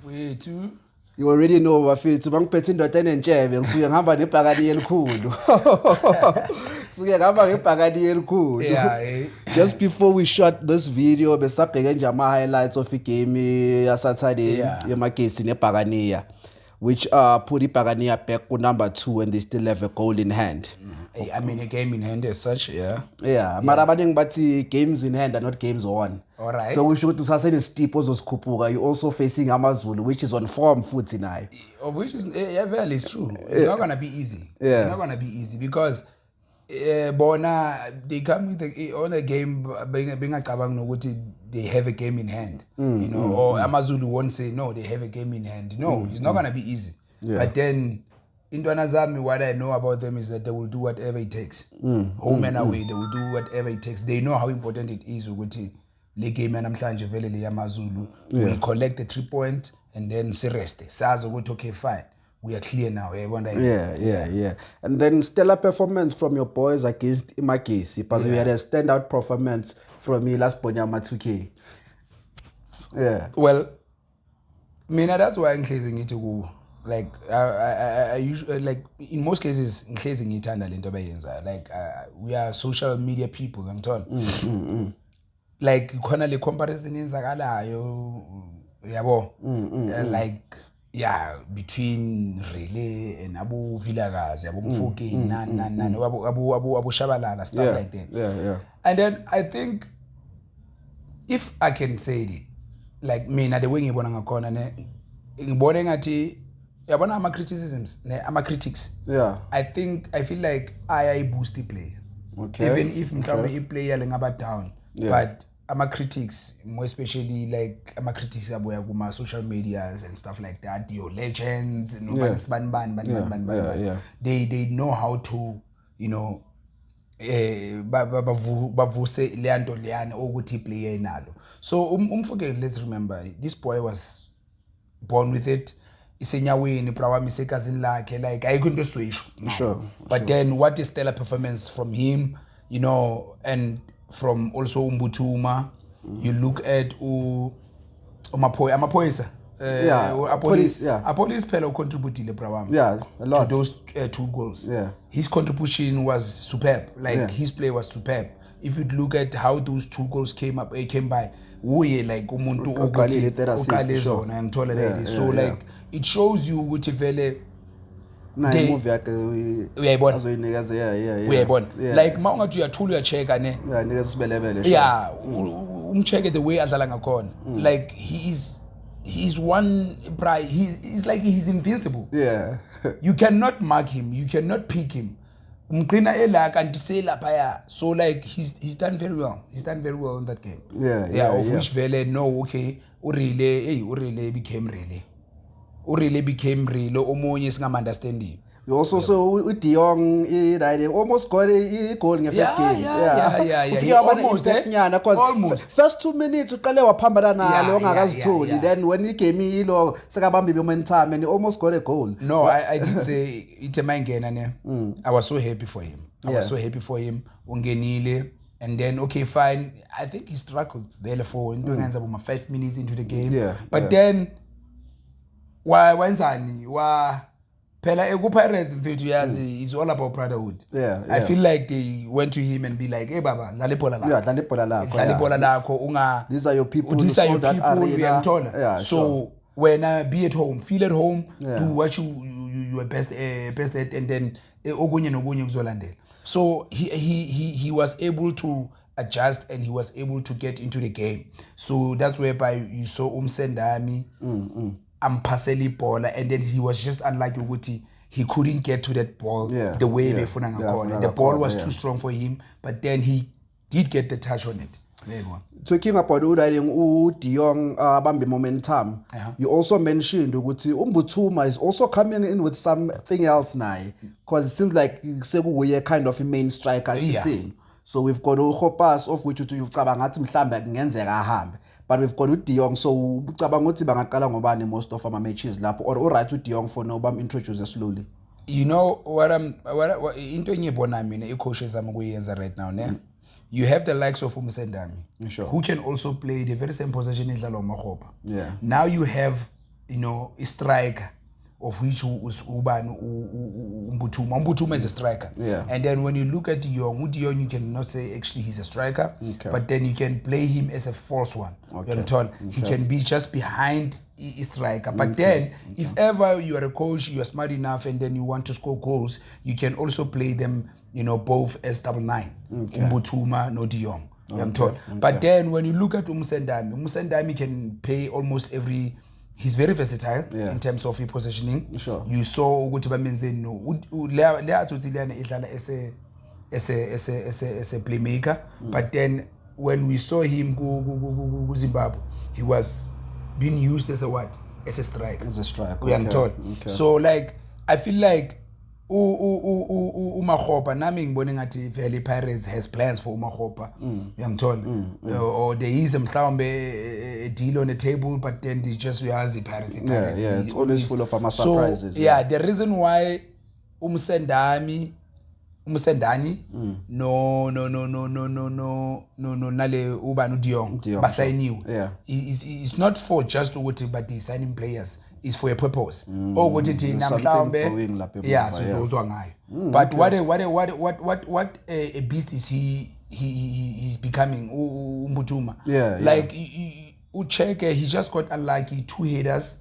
Wethu. You already know bafethu bangiphethe indoda enentshebe ngisuke ngihamba nebhakani elikhulu. Ngisuke ngihamba ngebhakani elikhulu. Yeah. Just before we shot this video besabheke nje ama highlights of igame ya Saturday yeMagesi neBhakaniya, which put iBhakaniya back to number 2 and they still have a goal in hand. I mean, a game in hand as such, yeah. Yeah, mara abaningi bathi games in hand are not games won. All right. So we should usasene steep ozosikhupuka. You also facing AmaZulu, which is on form futhi nayo. Of which is very it's true. It's not gonna be easy. Yeah. It's not gonna be easy because bona they come with on a game bengacabanga nokuthi they have a game in hand. You know, or AmaZulu won't say no, they have a game in hand. No, it's not gonna be easy. Yeah. But then Intwana zami, what I know about them is that they will do whatever it takes. Home and away, they will do whatever it takes. They know how important it is ukuthi le game yanamhlanje vele le yamaZulu. We collect the 3 points and then sereste. Sazi ukuthi okay fine. We are clear now. Yeah. And then stellar performance from your boys against iMagesi, but we had a standout performance from Ilas Bonyama 2K. Yeah. Well, mina that's why ngihlezi ngithi ku like I usually like in most cases ngihlezi ngithanda lento abayenza like we are social media people ngithola like khona le comparison yenzakalayo yabo like between Relay and Abu Vilakazi Abu Mfuki nani Abu Shabalala stuff like that. Yeah. And then I think if I can say it like mina the way ngibona ngakhona ne ngibone ngathi yabona ama criticisms ama critics. Yeah. I feel like I boost the player. Okay. Even if mhlawumbe iplayer lengaba down. But ama critics, more especially like ama critics abuya kuma social medias and stuff like that, your legends, you know, they know how to, you know, bavuse leanto leane ukuthi player inalo. So umfokeni, let's remember this boy was born with it. Isenyaweni prawami sekazini lakhe like ayikho into eswisho. Sure. But then what is stellar performance from him, you know, and from also Umbuthuma. You look at Amapoisa. Police Pelo contributed prawami. Yeah, a lot. To those 2 goals. Yeah. His contribution was superb. Like his play was superb. If you look at how those 2 goals came by, uye like umuntu uqalile zona ngithola leli. So like it shows you ukuthi vele movie yakhe uyayibona azoyinikeza uyayibona like mawungathi uyathula uyacheka ne nikeza sibelebele umcheke the way adlala ngakhona like he's one pride he's like he's invincible. You cannot mark him, you cannot pick him. Umqina ela kanti selapha so like he's done very well in that game. Of which vele no okay urile became real omunye singam understanding. You also saw De Jong almost got a goal in the first game. He almost because first 2 minutes uqale waphambana nalo ongakazitholi, then when he came ilo sekabambi momentum and he almost got a goal. No, I did say itemangena ne. I was so happy for him. Ungenile. And then okay fine, I think he struggled very for into about 5 minutes into the game. But then wenzani phela eku-Pirates mfethu yazi is all about brotherhood. I feel like they went to him and be like, hey baba dlala ibhola lakho these are your people uyangithola. So when be at home, feel at home, do what you are best at, and then okunye nokunye kuzolandela. So he was able to adjust and he was able to get into the game. So that's whereby you saw Umsendami ampaseli ball, and then he was just unlucky ukuthi he couldn't get to that ball the way befuna ngakhona. The ball was too strong for him, but then he did get the touch on it. Talking about De Jong bambi momentum, you also mentioned ukuthi Umbuthuma is also coming in with something else naye, because it seems like sekuye kind of a main striker scene. So we've got uHopas of which ucabanga ngathi mhlambe kungenzeka ahambe. But we've got De Jong, so ucabanga ukuthi bangaqala ngobani most of our matches lapho, or right De Jong for now introduce slowly. You know what into engiyibona mina i-coaches zami kuyenza right now ne. You have the likes of Umsendami, who can also play the very same position in Dlalo Makgopa. Yeah. Now you have you know, a striker, of which Mbuthuma is a striker. Yeah. And then when you look at De Jong, you cannot say actually he's a striker, but then you can play him as a false one. He can be just behind a striker. But then, if ever you are a coach, you are smart enough, and then you want to score goals, you can also play them, you know, both as 9. Mbuthuma, no De Jong. But then when you look at Umsendami can play almost every. He's very versatile in terms of his positioning. Sure. You saw ukuthi bamenze no le athothilana edlala as a playmaker, but then when we saw him go Zimbabwe, he was being used as a what? As a striker. So like I feel like uMakgopa nami ngibone ngathi vele Pirates has plans for uMakgopa. Or there is mhlawumbe a deal on the table, but then they just uyazi Pirates. It's always full of surprises. So, the reason why Umsendani no nale ubanu De Jong basayiniwe. It's not for just ukuthi but they signing players. Is for a purpose. Ukuthi thina mhlawumbe sizozwa ngayo. But what a beast is he's becoming Mbuthuma. Like Ucheke, he just got unlucky 2 headers.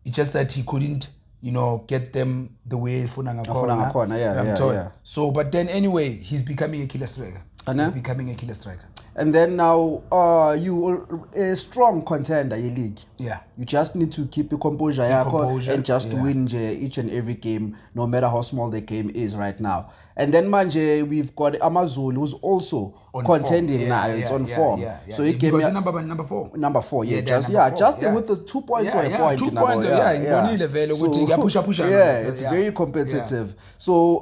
It's just that he couldn't, you know, get them the way Funanga corner. So but then anyway, he's becoming a killer striker. And then now, you a strong contender in league. Yeah. You just need to keep your composure and just win each and every game, no matter how small the game is right now. And then manje, we've got Amazulu, who's also on contending now. It's on form. So he came number 4. Number 4, with the 2 points or a point. 2 points. It's very competitive. So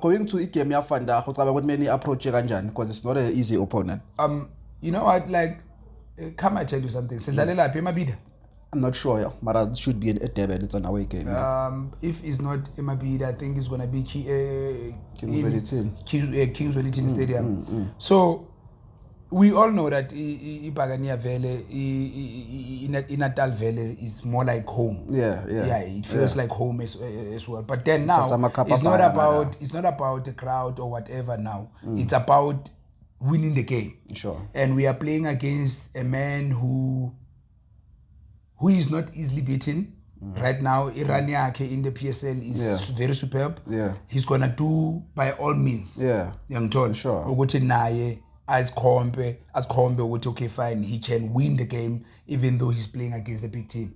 going to Ikeme Yafanda, what many approach kanjani, because it's not an easy opponent. You know what, like, come I tell you something. I'm not sure, but it should be a Durban. It's an away game. If it's not Emabida, I think it's gonna be Kings Wellington Stadium. So we all know that Ibagania Vele, Natal Vele is more like home. It feels like home as well. But then now it's not about the crowd or whatever. Now it's about winning the game. Sure. And we are playing against a man who is not easily beaten. Right now, Iraniake in the PSL is very superb. He's gonna do by all means. Young Ton. Sure. Uguti naye as Kombe, okay, fine. He can win the game even though he's playing against a big team.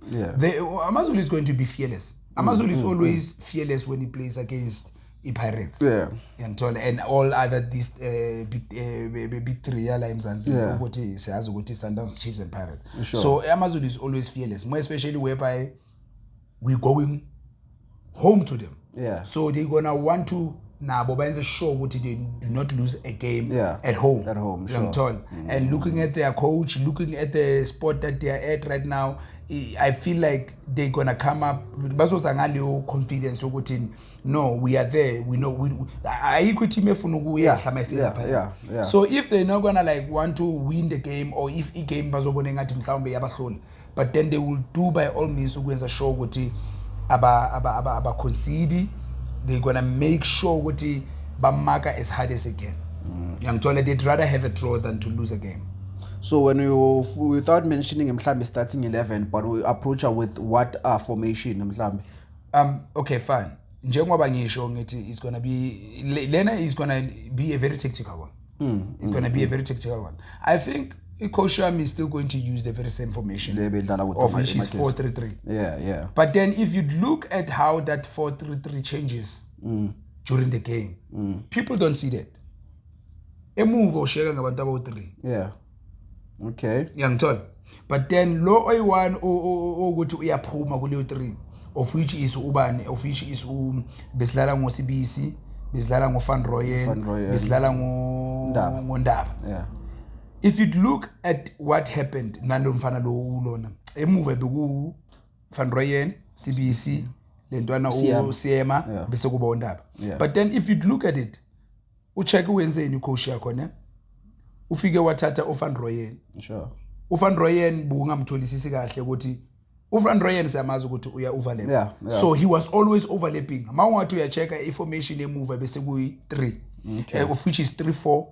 Amazulu is going to be fearless. Amazulu is always fearless when he plays against Pirates. And all other these big 3 Sundowns, Chiefs and Pirates. So Amazulu is always fearless, more especially whereby we're going home to them. So they're gonna want to show what they do not lose a game at home. And looking at their coach, looking at the spot that they are at right now, I feel like they're gonna come up with confidence. No, we are there. We know. So if they're not gonna like want to win the game, or if a game but then they will do by all means show aba concede. They're gonna make sure Bamaka as hard as they can. They'd rather have a draw than to lose a game. So when you, without mentioning Mhlambe starting 11, but we approach her with what formation Mhlambe? Okay, fine. Njengoba ngisho ngithi it's gonna be Lena is gonna be a very tactical one. It's gonna be a very tactical one. I think Coach Shami is still going to use the very same formation of which is 4-3-3. But then if you look at how that 4-3-3 changes during the game, people don't see that. A move or share about 3. Okay. But then low one or go to Iapruma Gulio 3, of which is Ubani, of which is Beslala CBC, Beslala Van Royen, Beslala Ndaba. If you look at what happened, Nando Mfanalo Ulona, a move at the Van Royen, CBC, Lentwana Siema, Beseguba Ndaba. But then if you look at it, Ucheke Wednesday in Ukoshia Kone, ufike wathatha uFan Royen. Sure. uFan Royen bunga mtholisisi kahle ukuthi Van Rooyen siyamazi ukuthi uya overlap. Yeah. So he was always overlapping. Mawungathi uyachecka information emove bese kuyi 3. Of which is 3-4.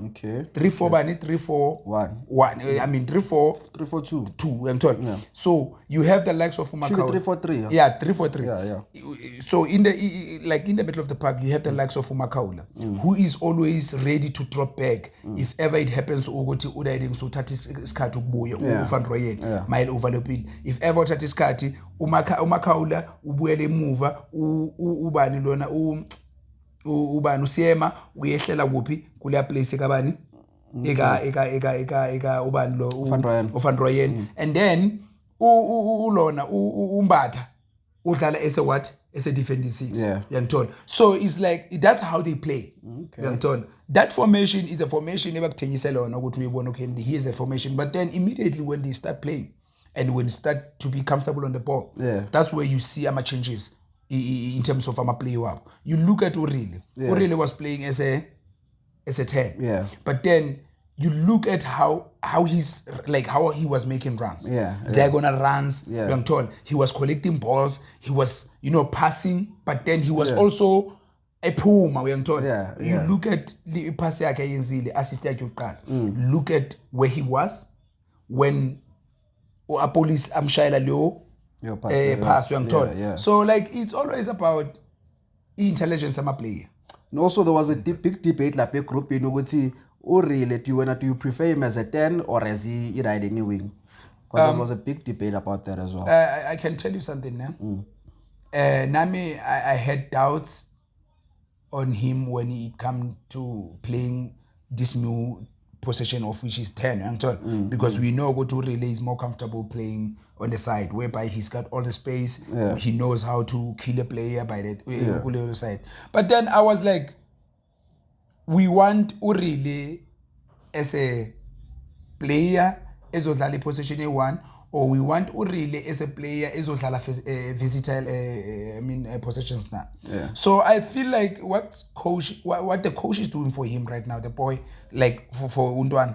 Okay. 3-4 bani 3-4-1. I mean 3-4 3-4-2. 2 I'm told. Yeah. So you have the likes of Umakaula. 3-4-3. Yeah, 3-4-3. Yeah. So in the middle of the park, you have the likes of Umakaula, who is always ready to drop back if ever it happens. Ukuthi udayiding so thatha isikhathi ukubuya uFan Rooyen mile overlapping. If ever uthatha isikhathi Umakaula ubuyele emuva ubani lona ubani usiyema uyehlela kuphi kule place kabani eka ubani lo Van Rooyen and then ulona umbatha udlala as a what as a defending 6 yangithola. So it's like that's how they play. Yangithola. That formation is a formation ebakuthengisela wona ukuthi uyibona okay here's a formation, but then immediately when they start playing and when start to be comfortable on the ball, that's where you see ama changes in terms of ama play up. You look at Urile. Urile was playing as a 10. But then you look at how he's like how he was making runs. Diagonal runs. Young told he was collecting balls. He was passing, but then he was also a puma. Young told you look at the pass yakhe yenzile assist yakhe yokuqala. Look at where he was when Police amshayela lo pass young told. So like it's always about intelligence ama player. And also there was a big debate like a group in ukuthi Urile, do you prefer him as a 10 or as he riding wing? Because there was a big debate about that as well. I can tell you something now. Nami, I had doubts on him when it come to playing this new position of which is 10, because we know Urile is more comfortable playing on the side, whereby he's got all the space. He knows how to kill a player by the side. But then I was like, we want Urile as a player ezodlala position A1, or we want Urile as a player ezodlala versatile positions now. So I feel like what the coach is doing for him right now, the boy, like for Undwan,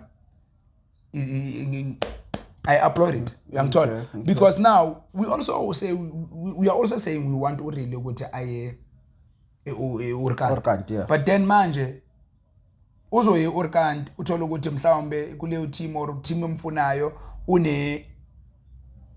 I applaud it, young told, because now we are also saying we want Urile ukuthi aye Urkant. But then manje uzoye Urkant uthola ukuthi mhlawumbe kuleyo team or team emfunayo une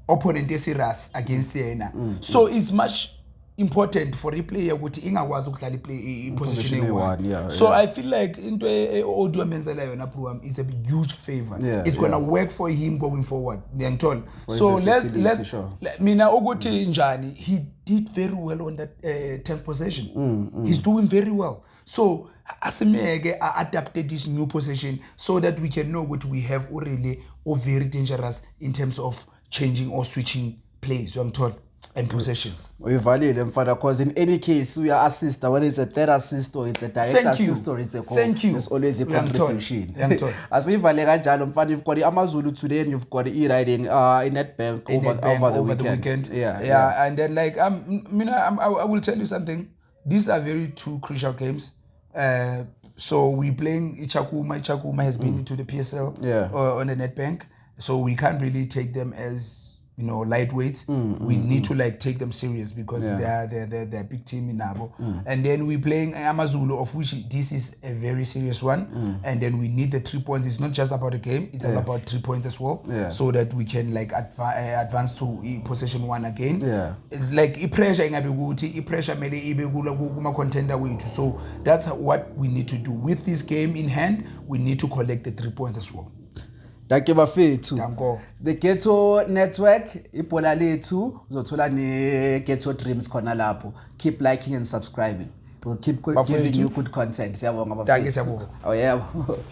opponent eserious against yena. So it's much important for a player ukuthi ingakwazi ukudlala play position A1. So I feel like into Odua menzela yona Pruam is a huge favor. It's gonna work for him going forward. So let's mina ukuthi njani, he did very well on that 10th position. He's doing very well. So Asimege adapted this new position so that we can know what we have already or very dangerous in terms of changing or switching plays, young told, and possessions. We value them, Father, because in any case, we are assist, whether it's a third assist or it's a direct assist or it's a goal. There's always a contribution. As if you've got the Amazulu today and you've got the e-riding in Nedbank over the weekend. And then like I will tell you something. These are very two crucial games. So we playing Ichakuma. Ichakuma has been into the PSL on the Nedbank. So we can't really take them as lightweights. We need to like take them serious because they're a big team in Nabo. And then we playing Amazulu, of which this is a very serious one. And then we need the 3 points. It's not just about the game; it's all about 3 points as well, so that we can like advance to possession 1 again. Like pressure pressure contender way too. So that's what we need to do with this game in hand. We need to collect the 3 points as well. Thank you bafethu. The Ghetto Network ipola lethu uzothola ne Ghetto Dreams khona lapho. Keep liking and subscribing. We'll keep giving you good content. Siyabonga bafethu. Thank you. Oh yeah.